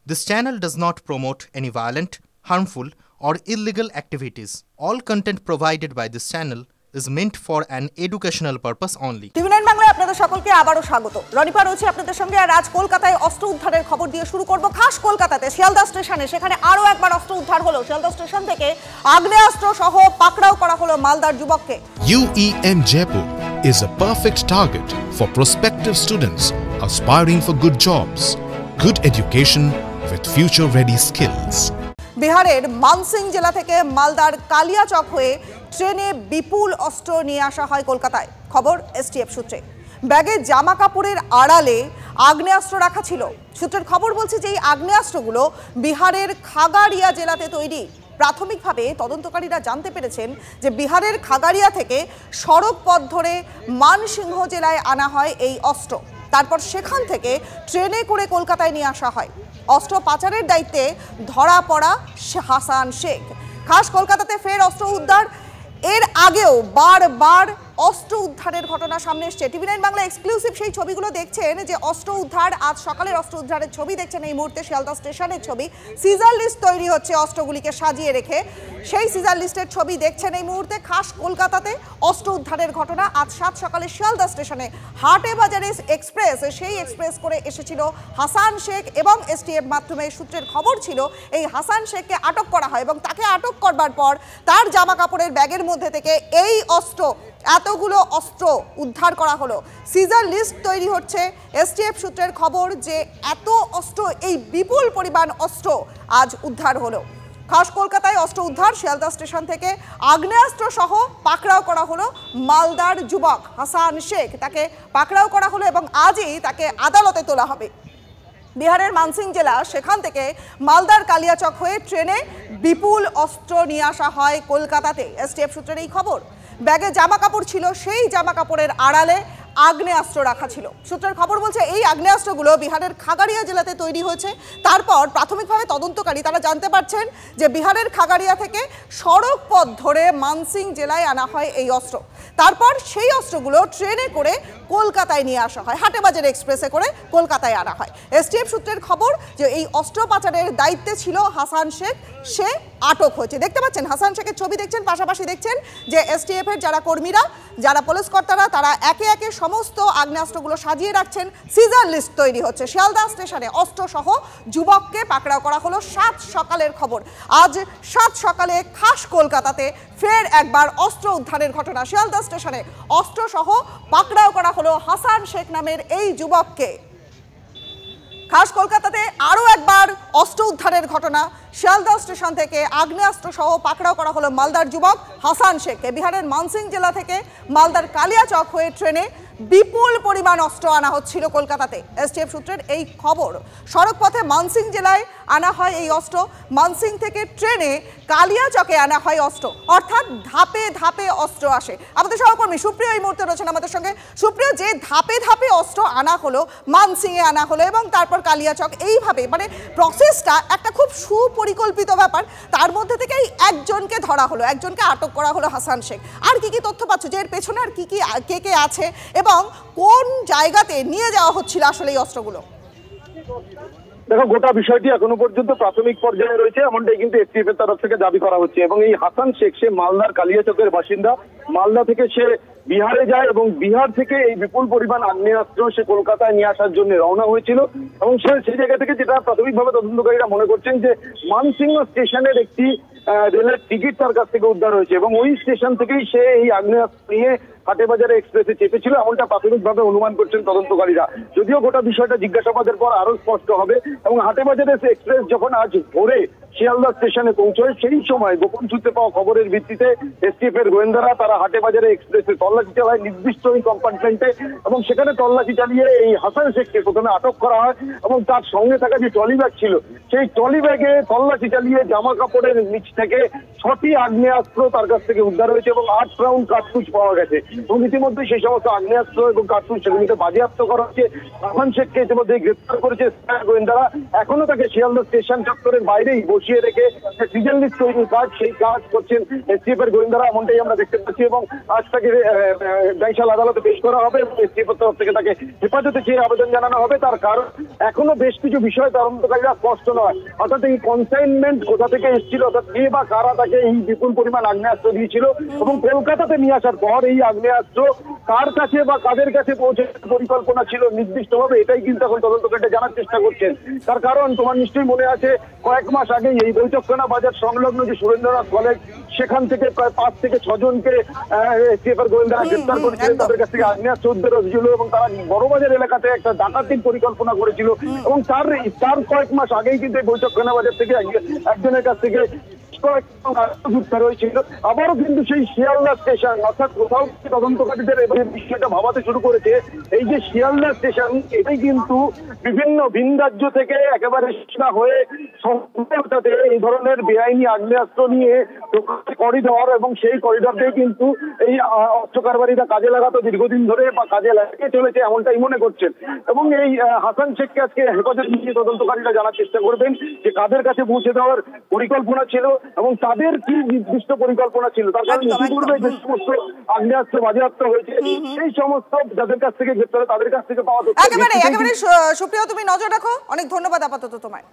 This channel does not promote any violent, harmful, or illegal activities. All content provided by this channel is meant for an educational purpose only. টিভি9 বাংলায় আপনাদের সকলকে আবারো স্বাগত। রনিপা রয়েছে আপনাদের সঙ্গে আর আজ কলকাতায় অস্ত্র উদ্ধারের খবর দিয়ে শুরু করব। খাস কলকাতাতে শিয়ালদা স্টেশনে সেখানে আরো একবার অস্ত্র উদ্ধার হলো। শিয়ালদা স্টেশন থেকে আগ্নেয়াস্ত্র সহ পাকড়াও করা হলো মালদার যুবককে। UEM Jaipur is a perfect target for prospective students aspiring for good jobs, good education with future-ready skills. বিহারের মানসিং জেলা থেকে মালদার কালিয়াচক হয়ে ট্রেনে বিপুল অস্ত্র নিয়ে আসা হয় কলকাতায়। খবর এসটিএফ সূত্রে। ব্যাগে জামা কাপড়ের আড়ালে আগ্নেয়াস্ত্র রাখা ছিল। সূত্রের খবর বলছে যে এই আগ্নেয়াস্ত্রগুলো বিহারের খাগাড়িয়া জেলাতে তৈরি। প্রাথমিকভাবে তদন্তকারীরা জানতে পেরেছেন যে বিহারের খাগাড়িয়া থেকে সড়ক পথ ধরে মানসিংহ জেলায় আনা হয় এই অস্ত্র। তারপর সেখান থেকে ট্রেনে করে কলকাতায় নিয়ে আসা হয়। অস্ত্র পাচারের দায়িত্বে ধরা পড়া হাসান শেখ। খাস কলকাতাতে ফের অস্ত্র উদ্ধার। এর আগেও বারবার অস্ত্র উদ্ধারের ঘটনা সামনে এসছে। টিভি9 বাংলা এক্সক্লুসিভ সেই ছবিগুলো দেখছেন যে অস্ত্র উদ্ধার। আজ সকালের অস্ত্র উদ্ধারের ছবি দেখছেন এই মুহূর্তে শিয়ালদা স্টেশনের ছবি। সিজার লিস্ট তৈরি হচ্ছে অস্ত্রগুলিকে সাজিয়ে রেখে। সেই সিজার লিস্টের ছবি দেখছেন এই মুহূর্তে। খাস কলকাতাতে অস্ত্র উদ্ধারের ঘটনা আজ 7 সকালে শিয়ালদা স্টেশনে হাটে বাজারে এক্সপ্রেস, সেই এক্সপ্রেস করে এসেছিল হাসান শেখ এবং এসটিএফ মাধ্যমে সূত্রের খবর ছিল এই হাসান শেখকে আটক করা হয় এবং তাকে আটক করবার পর তার জামা কাপড়ের ব্যাগের মধ্যে থেকে এই অস্ত্র, এতগুলো অস্ত্র উদ্ধার করা হলো। সিজার লিস্ট তৈরি হচ্ছে। এসটিএফ সূত্রের খবর যে এত অস্ত্র, এই বিপুল পরিমাণ অস্ত্র আজ উদ্ধার হলো। খাস কলকাতায় অস্ত্র উদ্ধার। শিয়ালদা স্টেশন থেকে আগ্নেয়াস্ত্র সহ পাকড়াও করা হলো মালদার যুবক হাসান শেখ। তাকে পাকড়াও করা হলো এবং আজই তাকে আদালতে তোলা হবে। বিহারের মানসিং জেলা, সেখান থেকে মালদার কালিয়াচক হয়ে ট্রেনে বিপুল অস্ত্র নিয়ে আসা হয় কলকাতাতে। এসটিএফ সূত্রের এই খবর। ব্যাগে জামা কাপড় ছিল, সেই জামা কাপড়ের আড়ালে আগ্নেয়াস্ত্র রাখা ছিল। সূত্রের খবর বলছে এই আগ্নেয়াস্ত্রগুলো বিহারের খাগাড়িয়া জেলাতে তৈরি হয়েছে। তারপর প্রাথমিকভাবে তদন্তকারী তারা জানতে পারছেন যে বিহারের খাগাড়িয়া থেকে সড়ক পথ ধরে মানসিং জেলায় আনা হয় এই অস্ত্র। তারপর সেই অস্ত্রগুলো ট্রেনে করে কলকাতায় নিয়ে আসা হয়, হাটে বাজার এক্সপ্রেসে করে কলকাতায় আনা হয়। এসটিএফ সূত্রের খবর যে এই অস্ত্র পাচারের দায়িত্বে ছিল হাসান শেখ, সে আটক হয়েছে। দেখতে পাচ্ছেন হাসান শেখের ছবি দেখছেন, পাশাপাশি দেখছেন যে এসটিএফ এর যারা কর্মীরা, যারা পুলিশ কর্তারা, তারা একে একে সমস্ত আগ্নেয়াস্ত্রগুলো সাজিয়ে রাখছেন। সিজার লিস্ট তৈরি হচ্ছে। শিয়ালদা স্টেশনে অস্ত্র সহ যুবককে পাকড়াও করা হলো। 7 সকালের খবর। আজ 7 সকালে খাস কলকাতাতে ফের একবার অস্ত্র উদ্ধারের ঘটনা। শিয়ালদা স্টেশনে অস্ত্র সহ পাকড়াও করা হলো হাসান শেখ নামের এই যুবককে। খাস কলকাতাতে আরো একবার অস্ত্র উদ্ধারের ঘটনা। শিয়ালদা স্টেশন থেকে আগ্নেয়াস্ত্র সহ পাকড়াও করা হলো মালদার যুবক হাসান শেখকে। বিহারের মানসিং জেলা থেকে মালদার কালিয়াচক হয়ে ট্রেনে বিপুল পরিমাণ অস্ত্র আনা হচ্ছিল কলকাতাতে। এসটিএফ সূত্রের এই খবর। সড়ক পথে মানসিং জেলায় আনা হয় এই অস্ত্র, মানসিং থেকে ট্রেনে কালিয়াচকে আনা হয় অস্ত্র, অর্থাৎ ধাপে ধাপে অস্ত্র আসে। আমাদের সহকর্মী সুপ্রিয় এই মুহূর্তে রয়েছেন আমাদের সঙ্গে। সুপ্রিয়, যে ধাপে ধাপে অস্ত্র আনা হলো, মানসিংয়ে আনা হলো এবং তারপর কালিয়াচক, এইভাবে মানে প্রসেসটা একটা খুব সুপরিকল্পিত ব্যাপার। তার মধ্যে থেকেই একজনকে ধরা হলো, একজনকে আটক করা হলো হাসান শেখ। আর কি কি তথ্য পাচ্ছ যে এর পেছনে আর কি কি কে আছে এবং কোন জায়গাতে নিয়ে যাওয়া হচ্ছিল আসলে এই অস্ত্রগুলো? দেখো, গোটা বিষয়টি এখনো পর্যন্ত প্রাথমিক পর্যায়ে রয়েছে, এমনটাই কিন্তু এসটিএফ এর তরফ থেকে দাবি করা হচ্ছে। এবং এই হাসান শেখ, সে মালদার কালিয়াচকের বাসিন্দা। মালদা থেকে সে বিহারে যায় এবং বিহার থেকে এই বিপুল পরিমাণ আগ্নেয়াস্ত্র সে কলকাতায় নিয়ে আসার জন্য রওনা হয়েছিল। এবং সে সেই জায়গা থেকে, যেটা প্রাথমিকভাবে তদন্তকারীরা মনে করছেন, যে মানসিংহ স্টেশনের একটি রেলের টিকিট তার কাছ থেকে উদ্ধার হয়েছে এবং ওই স্টেশন থেকেই সে এই আগ্নেয়াস্ত্র নিয়ে হাটে বাজারে এক্সপ্রেসে চেপেছিল, এমনটা প্রাথমিকভাবে অনুমান করছেন তদন্তকারীরা। যদিও গোটা বিষয়টা জিজ্ঞাসাবাদের পর আরো স্পষ্ট হবে। এবং হাটে বাজারে এক্সপ্রেস যখন আজ ভোরে শিয়ালদা স্টেশনে পৌঁছয়, সেই সময় গোপন সূত্রে পাওয়া খবরের ভিত্তিতে এসটিএফ এর গোয়েন্দারা তারা হাটে বাজারে এক্সপ্রেসে তল্লাশি চালায় নির্দিষ্ট ওই কম্পার্টমেন্টে। এবং সেখানে তল্লাশি চালিয়ে এই হাসান শেখকে প্রথমে আটক করা হয় এবং তার সঙ্গে থাকা যে ট্রলি ব্যাগ ছিল, সেই ট্রলি ব্যাগে তল্লাশি চালিয়ে জামা কাপড়ের নিচ থেকে 6টি আগ্নেয়াস্ত্র তার কাছ থেকে উদ্ধার হয়েছে এবং 8 রাউন্ড কার্তুজ পাওয়া গেছে। এবং ইতিমধ্যে সেই সমস্ত আগ্নেয়াস্ত্র এবং কার্তুজ সেগুলিকে বাজেয়াপ্ত করা হচ্ছে। হাসান শেখকে ইতিমধ্যে গ্রেপ্তার করেছে গোয়েন্দারা। এখনো তাকে শিয়ালদা স্টেশন চত্বরের বাইরেই বসিয়ে রেখে সিজন লিস্ট তৈরির কাজ, সেই কাজ করছেন এসটিএফ এর গোয়েন্দারা, এমনটাই আমরা দেখতে পাচ্ছি। এবং আজ তাকে ডাইশাল আদালতে পেশ করা হবে এবং এসটিএফ এর তরফ থেকে তাকে হেফাজতে চেয়ে আবেদন জানানো হবে। তার কারণ এখনো বেশ কিছু বিষয় তদন্তকারীরা স্পষ্ট নয়, অর্থাৎ এই কনসাইনমেন্ট কোথা থেকে এসেছিল, অর্থাৎ কে বা কারা তাকে এই বিপুল পরিমাণ আগ্নেয়াস্ত্র দিয়েছিল এবং কলকাতাতে নিয়ে আসার পর এই আগ্নেয়াস্ত্র কার কাছে বা কাদের কাছে পৌঁছে পরিকল্পনা ছিল নির্দিষ্টভাবে, এটাই কিন্তু এখন তদন্তকারীরা জানার চেষ্টা করছেন। তার কারণ তোমার নিশ্চয়ই মনে আছে কয়েক মাস আগে এই বৈঠকখানা বাজার সংলগ্ন যে সুরেন্দ্রনাথ কলেজ, সেখান থেকে প্রায় 5 থেকে 6 জনকে এসটিএফ এর গোয়েন্দারা গ্রেপ্তার করেছিলেন। তাদের কাছ থেকে আগ্নেয়াস্ত্র উদ্ধার হয়েছিল এবং তারা বড়বাজার এলাকাতে একটা ডাকাতির পরিকল্পনা করেছিল এবং তার কয়েক মাস আগেই কিন্তু এই বৈঠকখানা বাজার থেকে একজনের কাছ থেকে হয়েছিল। আবারও কিন্তু সেই শিয়ালদা স্টেশন, অর্থাৎ কোথাও তদন্তকারীদের এবার বিষয়টা ভাবাতে শুরু করেছে। এই যে শিয়ালদা স্টেশন, এটাই কিন্তু বিভিন্ন ভিন রাজ্য থেকে একেবারে হয়ে এই ধরনের বেআইনি আগ্নেয়াস্ত্র নিয়ে করিডর, এবং সেই করিডর দিয়ে কিন্তু এই অস্ত্র কারবারিরা কাজে লাগাতো দীর্ঘদিন ধরে বা কাজে লাগিয়ে চলেছে, এমনটাই মনে করছেন। এবং এই হাসান শেখকে আজকে হেফাজতে নিয়ে তদন্তকারীরা জানার চেষ্টা করবেন যে কাদের কাছে পৌঁছে দেওয়ার পরিকল্পনা ছিল এবং তাদের কি নির্দিষ্ট পরিকল্পনা ছিল। তার কারণ ইতিপূর্বে যে সমস্ত আগ্নেয়াস্ত্র বাজেয়াপ্ত হয়েছে, সেই সমস্ত যাদের কাছ থেকে গ্রেপ্তার তাদের কাছ থেকে পাওয়া তথ্য একেবারে সুপ্রিয়া, তুমি নজর রাখো। অনেক ধন্যবাদ আপাতত তোমায়।